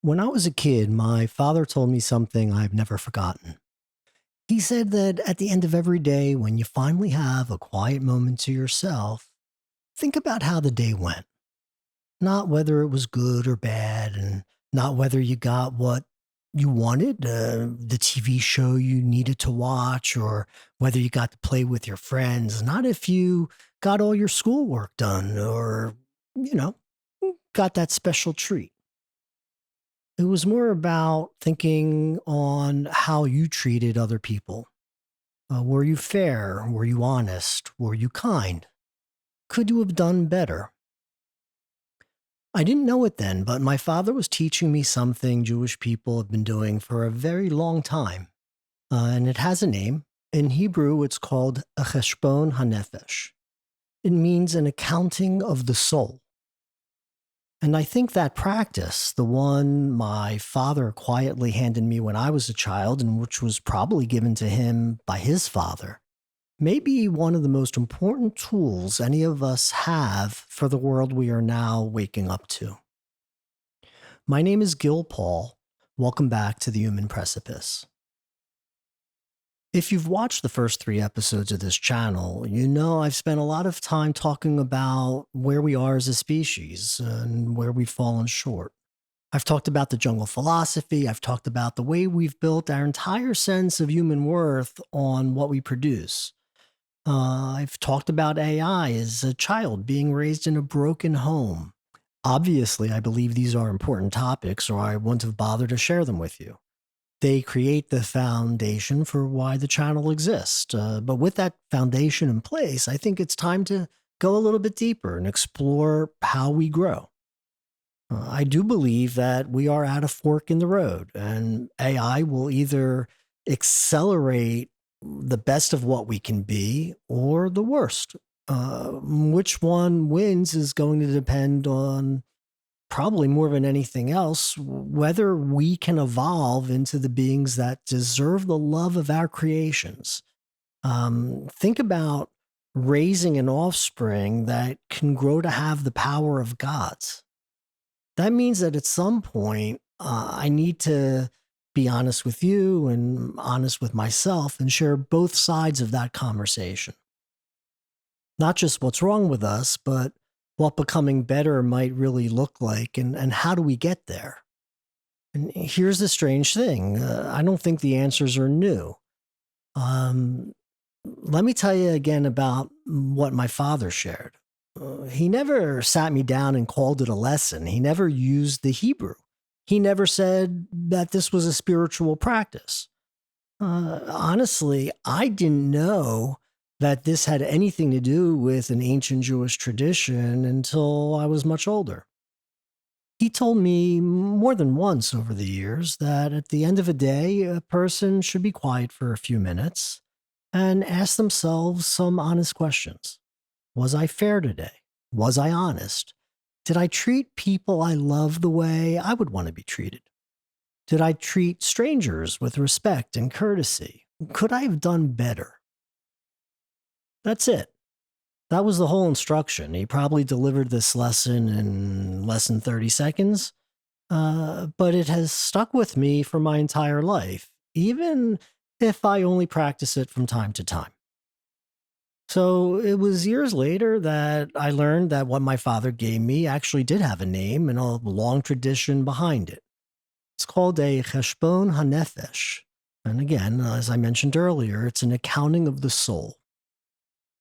When I was a kid, my father told me something I've never forgotten. He said that at the end of every day, when you finally have a quiet moment to yourself, think about how the day went. Not whether it was good or bad, and not whether you got what you wanted, the TV show you needed to watch, or whether you got to play with your friends. Not if you got all your schoolwork done or, you know, got that special treat. It was more about thinking on how you treated other people. Were you fair? Were you honest? Were you kind? Could you have done better? I didn't know it then, but my father was teaching me something Jewish people have been doing for a very long time. And it has a name. In Hebrew, it's called a cheshbon hanefesh. It means an accounting of the soul. And I think that practice, the one my father quietly handed me when I was a child, and which was probably given to him by his father, may be one of the most important tools any of us have for the world we are now waking up to. My name is Gil Paul. Welcome back to the Human Precipice. If you've watched the first three episodes of this channel, you know I've spent a lot of time talking about where we are as a species and where we've fallen short. I've talked about the jungle philosophy. I've talked about the way we've built our entire sense of human worth on what we produce. I've talked about AI as a child being raised in a broken home. Obviously, I believe these are important topics, or I wouldn't have bothered to share them with you. They create the foundation for why the channel exists. But with that foundation in place, I think it's time to go a little bit deeper and explore how we grow. I do believe that we are at a fork in the road, and AI will either accelerate the best of what we can be or the worst. Which one wins is going to depend on, probably more than anything else, whether we can evolve into the beings that deserve the love of our creations. Think about raising an offspring that can grow to have the power of gods. That means that at some point, I need to be honest with you and honest with myself and share both sides of that conversation. Not just what's wrong with us, but what becoming better might really look like, and how do we get there? And here's the strange thing, I don't think the answers are new. Um, Let me tell you again about what my father shared. He never sat me down and called it a lesson. He never used the Hebrew. He never said that this was a spiritual practice. Honestly, I didn't know that this had anything to do with an ancient Jewish tradition until I was much older. He told me more than once over the years that at the end of a day, a person should be quiet for a few minutes and ask themselves some honest questions. Was I fair today? Was I honest? Did I treat people I love the way I would want to be treated? Did I treat strangers with respect and courtesy? Could I have done better? That's it. That was the whole instruction. He probably delivered this lesson in less than 30 seconds, but it has stuck with me for my entire life, even if I only practice it from time to time. So it was years later that I learned that what my father gave me actually did have a name and a long tradition behind it. It's called a cheshbon hanefesh. And again, as I mentioned earlier, it's an accounting of the soul.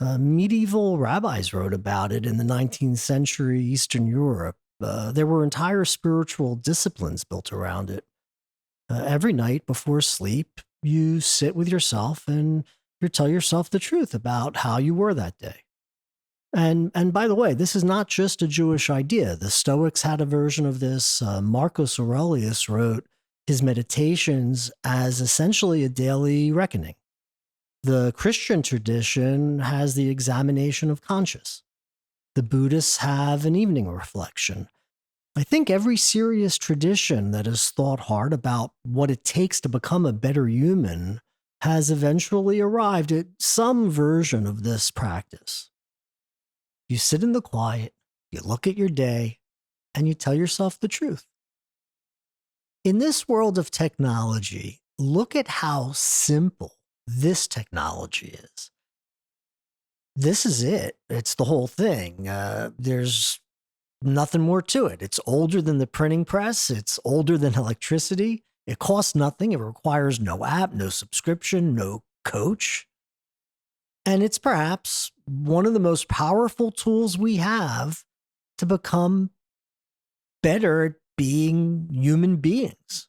Medieval rabbis wrote about it in the 19th century Eastern Europe. There were entire spiritual disciplines built around it. Every night before sleep, you sit with yourself and you tell yourself the truth about how you were that day. And by the way, this is not just a Jewish idea. The Stoics had a version of this. Marcus Aurelius wrote his meditations as essentially a daily reckoning. The Christian tradition has the examination of conscience. The Buddhists have an evening reflection. I think every serious tradition that has thought hard about what it takes to become a better human has eventually arrived at some version of this practice. You sit in the quiet, you look at your day, and you tell yourself the truth. In this world of technology, look at how simple this technology is. This is it. It's the whole thing. There's nothing more to it. It's older than the printing press. It's older than electricity. It costs nothing. It requires no app, no subscription, no coach. And it's perhaps one of the most powerful tools we have to become better at being human beings.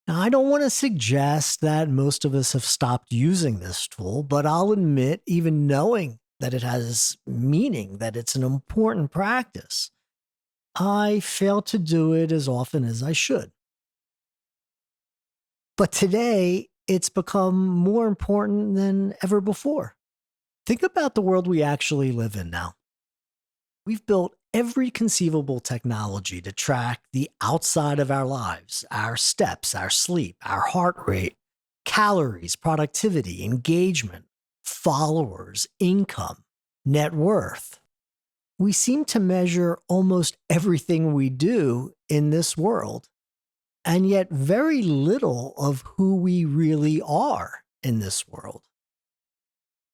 Now, I don't want to suggest that most of us have stopped using this tool, but I'll admit, even knowing that it has meaning, that it's an important practice, I fail to do it as often as I should. But today, it's become more important than ever before. Think about the world we actually live in now. We've built every conceivable technology to track the outside of our lives, our steps, our sleep, our heart rate, calories, productivity, engagement, followers, income, net worth. We seem to measure almost everything we do in this world, and yet very little of who we really are in this world.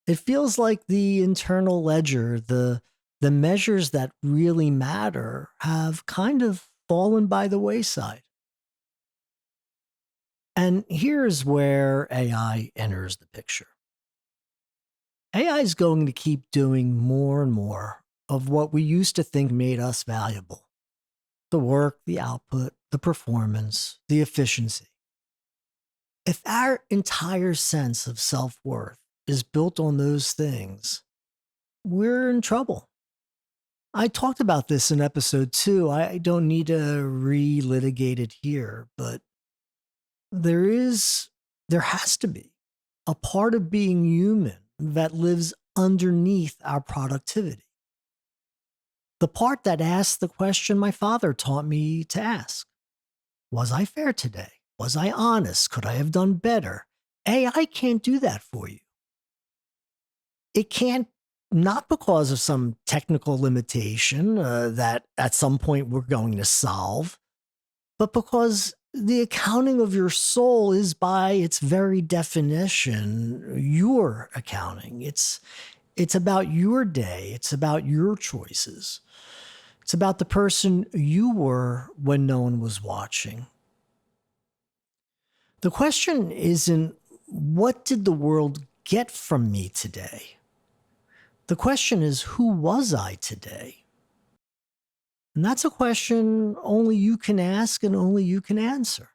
It feels like the internal ledger, the measures that really matter have kind of fallen by the wayside. And here's where AI enters the picture. AI is going to keep doing more and more of what we used to think made us valuable: the work, the output, the performance, the efficiency. If our entire sense of self worth is built on those things, we're in trouble. I talked about this in episode 2. I don't need to relitigate it here, but there is, there has to be a part of being human that lives underneath our productivity. The part that asks the question my father taught me to ask: was I fair today? Was I honest? Could I have done better? AI can't do that for you. It can't, not because of some technical limitation that at some point we're going to solve, but because the accounting of your soul is, by its very definition, your accounting. It's about your day. It's about your choices. It's about the person you were when no one was watching. The question isn't, what did the world get from me today? The question is, who was I today? And that's a question only you can ask and only you can answer.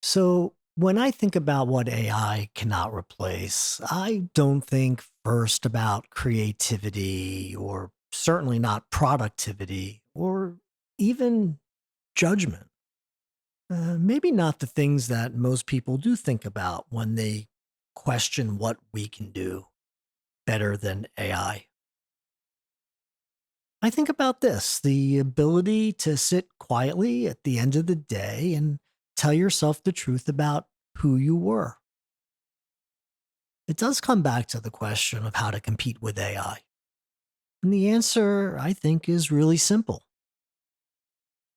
So when I think about what AI cannot replace, I don't think first about creativity, or certainly not productivity, or even judgment. Maybe not the things that most people do think about when they question what we can do better than AI. I think about this: the ability to sit quietly at the end of the day and tell yourself the truth about who you were. It does come back to the question of how to compete with AI. And the answer, I think, is really simple: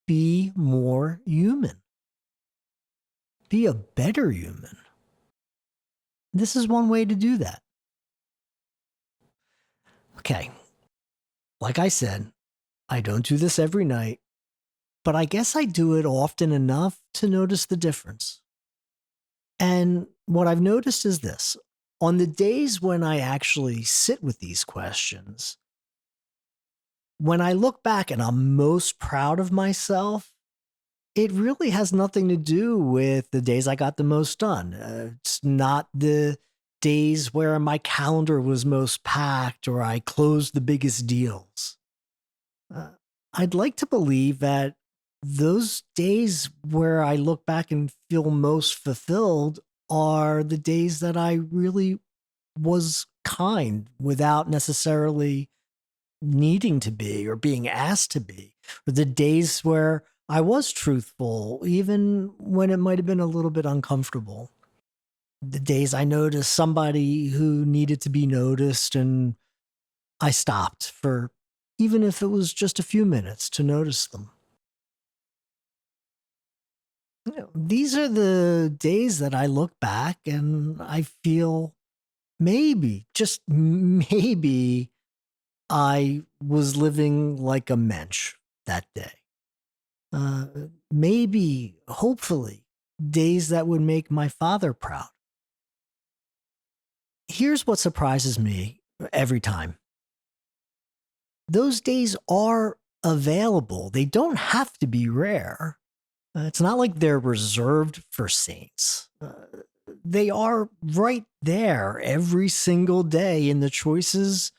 be more human, be a better human. This is one way to do that. Okay, like I said, I don't do this every night, but I guess I do it often enough to notice the difference. And what I've noticed is this: on the days when I actually sit with these questions, when I look back and I'm most proud of myself, it really has nothing to do with the days I got the most done. It's not the days where my calendar was most packed or I closed the biggest deals. Uh, I'd like to believe that those days where I look back and feel most fulfilled are the days that I really was kind without necessarily needing to be or being asked to be, or the days where I was truthful, even when it might have been a little bit uncomfortable. The days I noticed somebody who needed to be noticed and I stopped for, even if it was just a few minutes, to notice them. These are the days that I look back and I feel maybe, just maybe, I was living like a mensch that day. Uh, Maybe, hopefully, days that would make my father proud. Here's what surprises me every time: those days are available, they don't have to be rare. It's not like they're reserved for saints. They are right there every single day in the choices,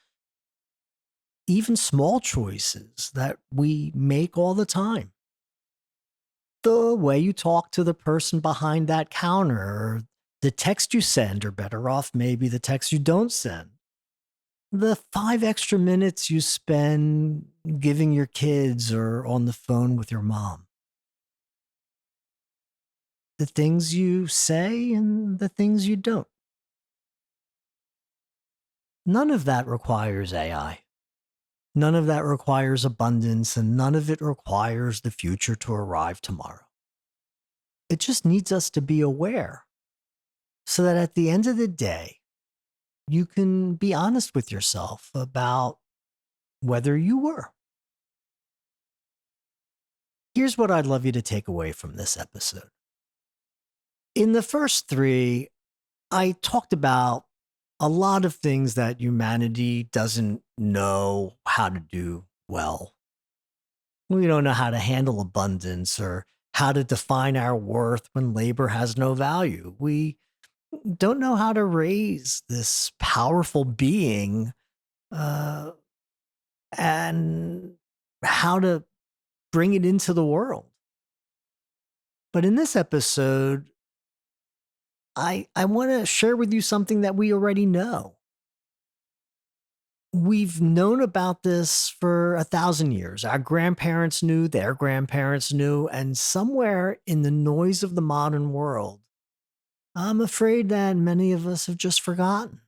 even small choices that we make all the time. The way you talk to the person behind that counter, or the text you send, or better off, maybe the text you don't send. The 5 extra minutes you spend giving your kids or on the phone with your mom. The things you say and the things you don't. None of that requires AI. None of that requires abundance, and none of it requires the future to arrive tomorrow. It just needs us to be aware so that at the end of the day, you can be honest with yourself about whether you were. Here's what I'd love you to take away from this episode. In the first three, I talked about a lot of things that humanity doesn't know how to do well. We don't know how to handle abundance or how to define our worth when labor has no value. We don't know how to raise this powerful being, uh, and how to bring it into the world. But in this episode, I want to share with you something that we already know. We've known about this for 1,000 years. Our grandparents knew, their grandparents knew, and somewhere in the noise of the modern world, I'm afraid that many of us have just forgotten.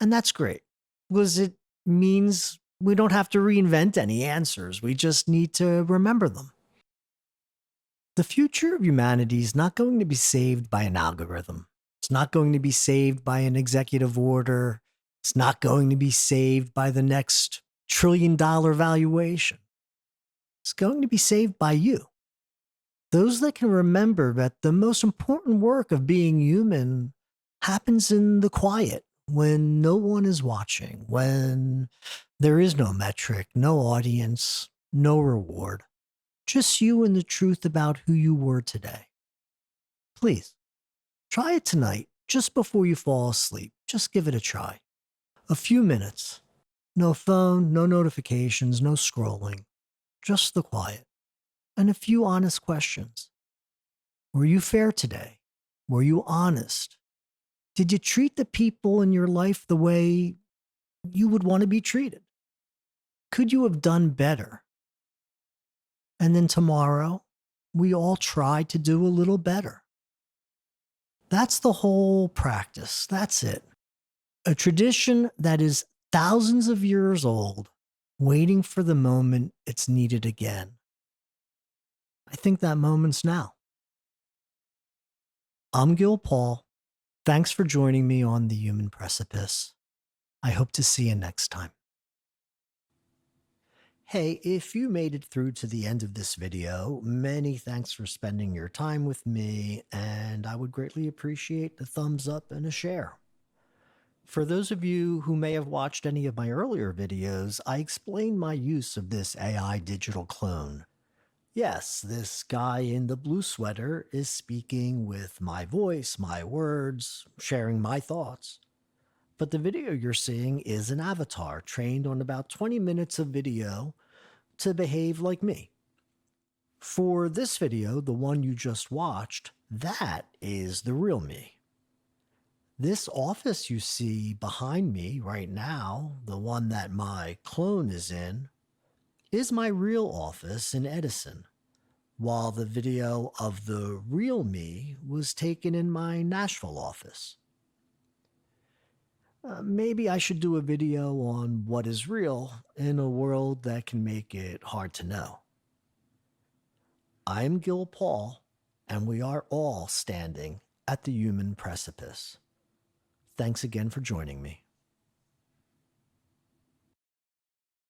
And that's great, because it means we don't have to reinvent any answers. We just need to remember them. The future of humanity is not going to be saved by an algorithm. It's not going to be saved by an executive order. It's not going to be saved by the next $1 trillion valuation. It's going to be saved by you. Those that can remember that the most important work of being human happens in the quiet, when no one is watching, when there is no metric, no audience, no reward. Just you and the truth about who you were today. Please, try it tonight, just before you fall asleep. Just give it a try. A few minutes. No phone, no notifications, no scrolling. Just the quiet. And a few honest questions. Were you fair today? Were you honest? Did you treat the people in your life the way you would want to be treated? Could you have done better? And then tomorrow, we all try to do a little better. That's the whole practice. That's it. A tradition that is thousands of years old, waiting for the moment it's needed again. I think that moment's now. I'm Gil Paul. Thanks for joining me on the Human Precipice. I hope to see you next time. Hey, if you made it through to the end of this video, many thanks for spending your time with me, and I would greatly appreciate a thumbs up and a share. For those of you who may have watched any of my earlier videos, I explained my use of this AI digital clone. Yes, this guy in the blue sweater is speaking with my voice, my words, sharing my thoughts. But the video you're seeing is an avatar trained on about 20 minutes of video to behave like me. For this video, the one you just watched, that is the real me. This office you see behind me right now, the one that my clone is my real office in Edison, while the video of the real me was taken in my Nashville office. Maybe I should do a video on what is real in a world that can make it hard to know. I'm Gil Paul, and we are all standing at the human precipice. Thanks again for joining me.